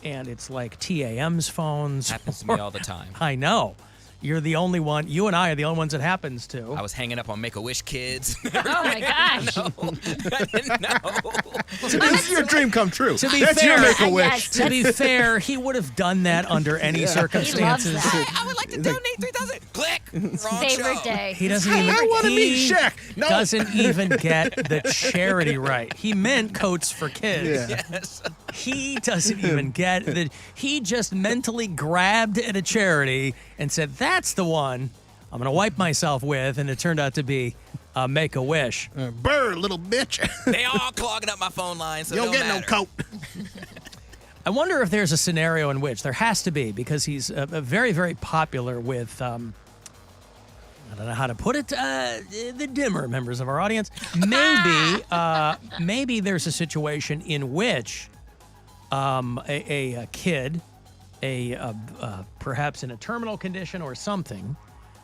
and it's like TAM's phones. Happens to me all the time. I know. You're the only one. You and I are the only ones it happens to. I was hanging up on Make-A-Wish kids. Oh, my gosh. No, I didn't know. This is your dream come true. To be That's fair, your Make-A-Wish. Yes. To be fair, he would have done that under any circumstances. that. Hey, I would like to donate 3,000. Click. Wrong Favorite show. day. He doesn't Hey, even. I want to he meet Shaq. No. Doesn't even get the charity right. He meant Coats for Kids. Yeah. Yes. He doesn't even get that. He just mentally grabbed at a charity and said, "That's the one I'm going to wipe myself with," and it turned out to be Make-A-Wish. Burr, little bitch. They all clogging up my phone line, so You it don't get matter. no coat. I wonder if there's a scenario in which there has to be, because he's very, very popular with, I don't know how to put it, the dimmer members of our audience. Maybe there's a situation in which a kid, perhaps in a terminal condition or something,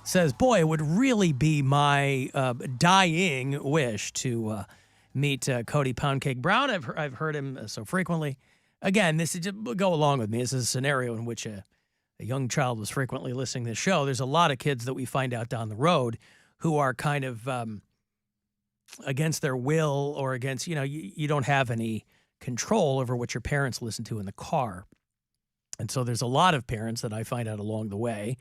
says, "Boy, it would really be my dying wish to meet Cody Poundcake Brown." I've heard him so frequently. Again, this is just go along with me. This is a scenario in which a young child was frequently listening to this show. There's a lot of kids that we find out down the road who are kind of against their will, or against, you don't have any control over what your parents listen to in the car. And so there's a lot of parents that I find out along the way,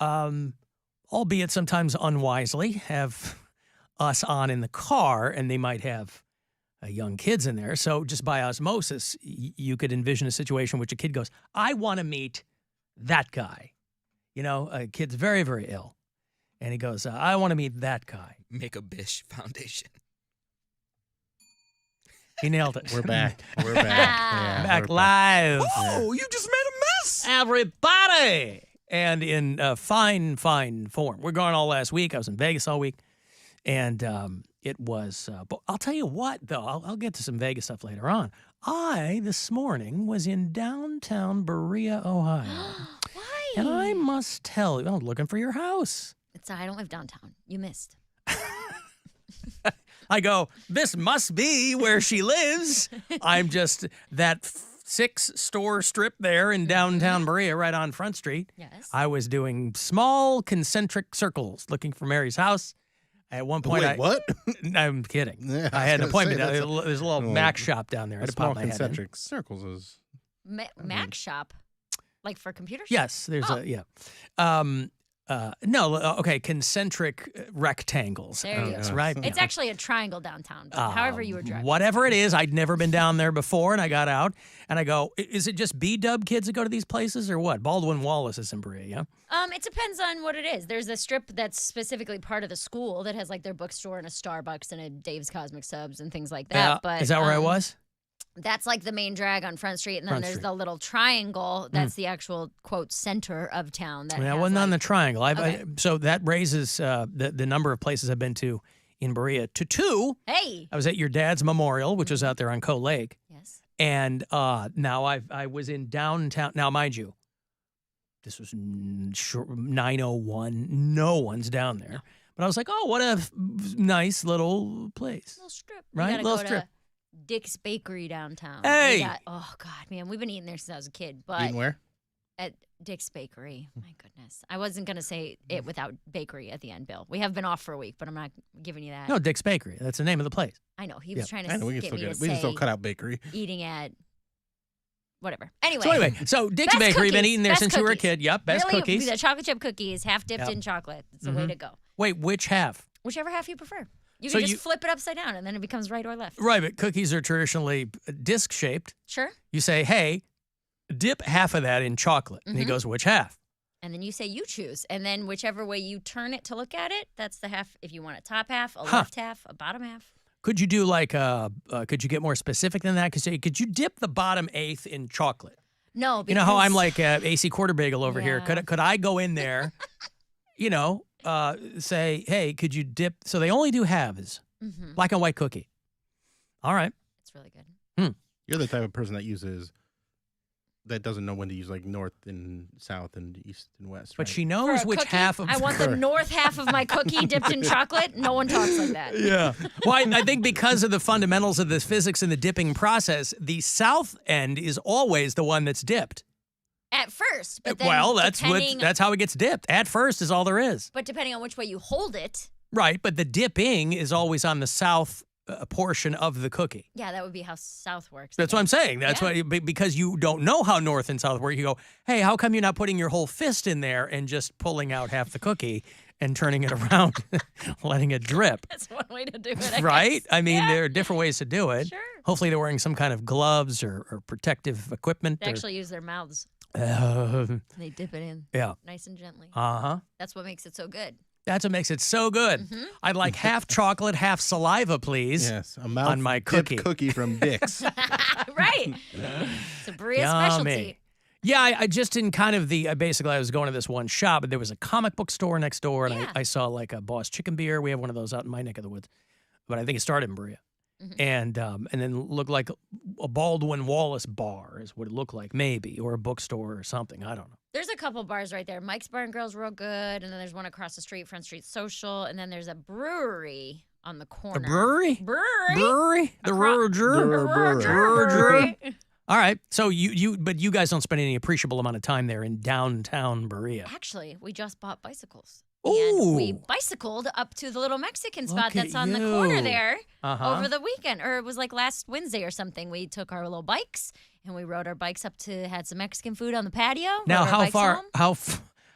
albeit sometimes unwisely, have us on in the car, and they might have young kids in there. So just by osmosis, you could envision a situation in which a kid goes, "I want to meet that guy." A kid's very, very ill. And he goes, "I want to meet that guy." Make-A-Wish Foundation. He nailed it. We're back. We're back. Yeah, Back we're live. Oh, you just made a mess. Everybody. And in fine form. We're gone all last week. I was in Vegas all week. And it was, but I'll tell you what, though, I'll get to some Vegas stuff later on. This morning, was in downtown Berea, Ohio. Why? And I must tell you, I'm looking for your house. I don't live downtown. You missed. I go, this must be where she lives. I'm just that 6-store strip there in downtown Berea, right on Front Street. Yes. I was doing small concentric circles looking for Mary's house. At one point, Wait, what? I'm kidding. Yeah, I had an was gonna appointment. say, There's a little Mac shop down there. I had to Small pop my head in. concentric circles is. Mac shop? Like for computers? Yes, there's yeah. Okay, concentric rectangles. There you That's go. right. It's actually a triangle downtown, but however you were driving. Whatever it is, I'd never been down there before, and I got out, and I go, is it just B-dub kids that go to these places, or what? Baldwin Wallace is in Berea, yeah? It depends on what it is. There's a strip that's specifically part of the school that has like their bookstore and a Starbucks and a Dave's Cosmic Subs and things like that. But is that where I was? That's like the main drag on Front Street, and then Front there's Street. the little triangle. That's the actual quote center of town. That I has, wasn't on the like- triangle. Okay. So that raises the number of places I've been to in Berea to 2. Hey. I was at your dad's memorial, which was out there on Coe Lake. Yes. And now I was in downtown. Now, mind you, this was 9:01. No one's down there. No. But I was like, oh, what a nice little place. Little strip. Right? You gotta Little go strip. To Dick's Bakery downtown. Hey! We got- oh, God, man. We've been eating there since I was a kid. But Eating where? at Dick's Bakery. My goodness. I wasn't going to say it without bakery at the end, Bill. We have been off for a week, but I'm not giving you that. No, Dick's Bakery. That's the name of the place. I know. He was trying I to know we can get still me get to it. We can still say cut out bakery. eating at whatever. Anyway. So Dick's Best Bakery, been cookies. eating there Best since you were a cookies. kid. Yep, best really, cookies. The chocolate chip cookies, half dipped Yep. in chocolate. It's the way to go. Wait, which half? Whichever half you prefer. You So can just you- flip it upside down, and then it becomes right or left. Right, but cookies are traditionally disc-shaped. Sure. You say, hey, dip half of that in chocolate. And he goes, which half? And then you say you choose. And then whichever way you turn it to look at it, that's the half. If you want a top half, a left half, a bottom half. Could you do like, could you get more specific than that? Could you dip the bottom eighth in chocolate? No, You because know how I'm like AC Quarter Bagel over here? Yeah. Could I go in there, say, hey, could you dip? So they only do halves, black and white cookie. All right. It's really good. You're the type of person that uses that doesn't know when to use like north and south and east and west. But right? she For knows a which cookie, half of I want the north half of my cookie dipped in chocolate. No one talks like that. Yeah. Well, I think because of the fundamentals of the physics in the dipping process, the south end is always the one that's dipped. At first, but then Well, that's depending, how it gets dipped. At first is all there is. But depending on which way you hold it, Right, but the dipping is always on the south portion of the cookie. yeah, that would be how south works. That's what I'm saying. That's why because you don't know how north and south work, you go, hey, how come you're not putting your whole fist in there and just pulling out half the cookie and turning it around, letting it drip? That's one way to do it, I Right? guess. I mean, Yeah. there are different ways to do it. Sure. Hopefully they're wearing some kind of gloves or protective equipment. They actually use their mouths. Yeah. They dip it in nice and gently. Uh-huh. That's what makes it so good. That's what makes it so good. Mm-hmm. I'd like half chocolate, half saliva, please. Yes, a mouth on my cookie. cookie from Dick's. Right. It's a Berea Yummy. specialty. Yeah, I just in kind of basically I was going to this one shop, but there was a comic book store next door, and Yeah. I saw like a Boss Chicken Beer. We have one of those out in my neck of the woods, but I think it started in Berea. Mm-hmm. And then looked like a Baldwin Wallace bar is what it looked like, maybe, or a bookstore or something. I don't know. There's a couple bars right there. Mike's Bar and Grill's real good, and then there's one across the street, Front Street Social, and then there's a brewery on the corner. A brewery? Brewery? Brewery? The Acro- brewery? All right. So but you guys don't spend any appreciable amount of time there in downtown Berea. Actually, we just bought bicycles. Ooh. And we bicycled up to the little Mexican spot Look at that's on the corner you. there Uh-huh. over the weekend. Or it was like last Wednesday or something. We took our little bikes and we rode our bikes up to, had some Mexican food on the patio. Now, rode our how bikes far home.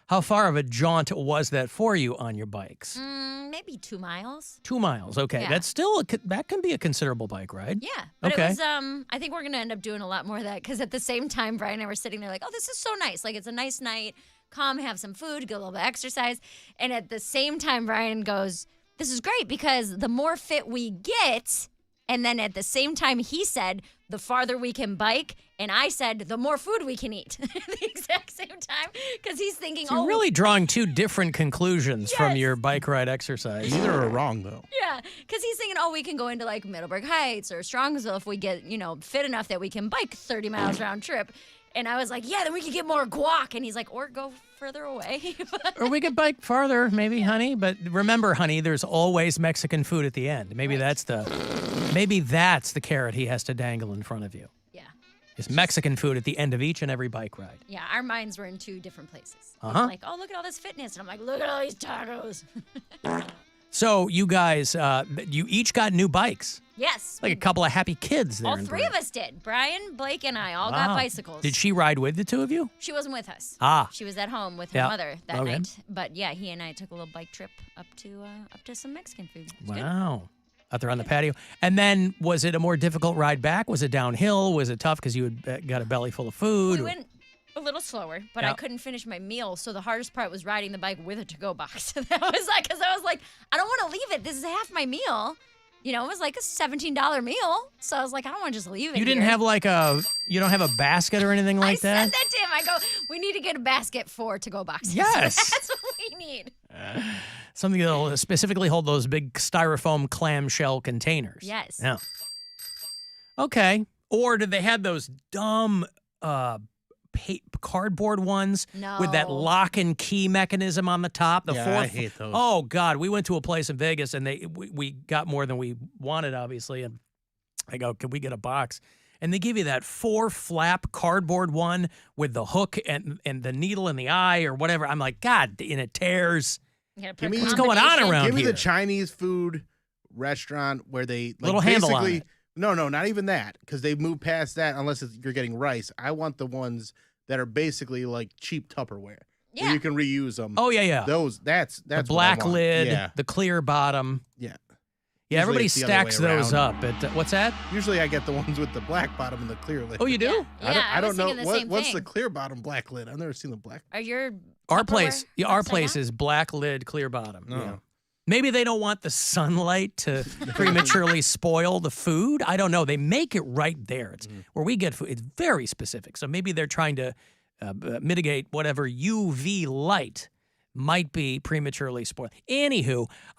how far of a jaunt was that for you on your bikes? Maybe 2 miles. 2 miles. Okay, Yeah. that's still that can be a considerable bike ride. Yeah, but Okay. it was. I think we're gonna end up doing a lot more of that because at the same time, Brian and I were sitting there like, "Oh, this is so nice! Like it's a nice night, come have some food, get a little bit of exercise." And at the same time, Brian goes, "This is great because the more fit we get." And then at the same time, he said, "The farther we can bike," and I said, "The more food we can eat." At the exact same time, because he's thinking, So "Oh, you're really drawing two different conclusions from Yes. your bike ride exercise. Neither are wrong though. yeah," because he's thinking, "Oh, we can go into like Middleburg Heights or Strongsville if we get, fit enough that we can bike 30 miles round trip." And I was like, "Yeah, then we could get more guac." And he's like, "Or go further away." Or we could bike farther, maybe, honey. But remember, honey, there's always Mexican food at the end. Maybe that's the carrot he has to dangle in front of you. Yeah. Is Mexican food at the end of each and every bike ride. Yeah, our minds were in two different places. Uh-huh. Like, "Oh, look at all this fitness." And I'm like, "Look at all these tacos." So you guys, you each got new bikes. Yes. Like a couple of happy kids there. all in three Berea. of us did. Brian, Blake, and I all Wow. got bicycles. Did she ride with the two of you? She wasn't with us. Ah. She was at home with her Yeah. mother that Okay. night. But yeah, he and I took a little bike trip up to some Mexican food. It was good. Wow. Out there on the patio. And then was it a more difficult ride back? Was it downhill? Was it tough because you had got a belly full of food? We went a little slower, but Yeah. I couldn't finish my meal. So the hardest part was riding the bike with a to-go box. That was like, because I was like, I don't want to leave it. This is half my meal. It was like a $17 meal. So I was like, I don't want to just leave it. You didn't here. have you don't have a basket or anything like I that? said that to him. I go, we need to get a basket for to-go boxes. Yes. That's what we need. Something that'll specifically hold those big styrofoam clamshell containers. Yes. Yeah. Okay. Or did they have those dumb cardboard ones with that No. lock and key mechanism on the top? The Yeah, fourth. I hate those. Oh God, we went to a place in Vegas and we got more than we wanted, obviously. And I go, can we get a box? And they give you that 4-flap cardboard one with the hook and the needle in the eye or whatever. I'm like, God, and it tears. You gotta put Give me- a What's going on combination. around Give me here? the Chinese food restaurant where they like Little handle on basically it. no, not even that because they've moved past that unless you're getting rice. I want the ones that are basically like cheap Tupperware. Where Yeah. you can reuse them. Oh yeah. That's The what I black want. lid, Yeah, the clear bottom. yeah. Yeah, Usually everybody it's the other stacks way those around. up. What's that? Usually I get the ones with the black bottom and the clear lid. Oh, you do? Yeah, I was don't know thinking the same what's the thing. clear bottom black lid. I've never seen the black. Are your Our Tupperware place, our upside place down? is black lid, clear bottom. No. Yeah. Maybe they don't want the sunlight to prematurely spoil the food. I don't know. They make it right there. It's where we get food. It's very specific. So maybe they're trying to mitigate whatever UV light might be prematurely spoiled. Anywho,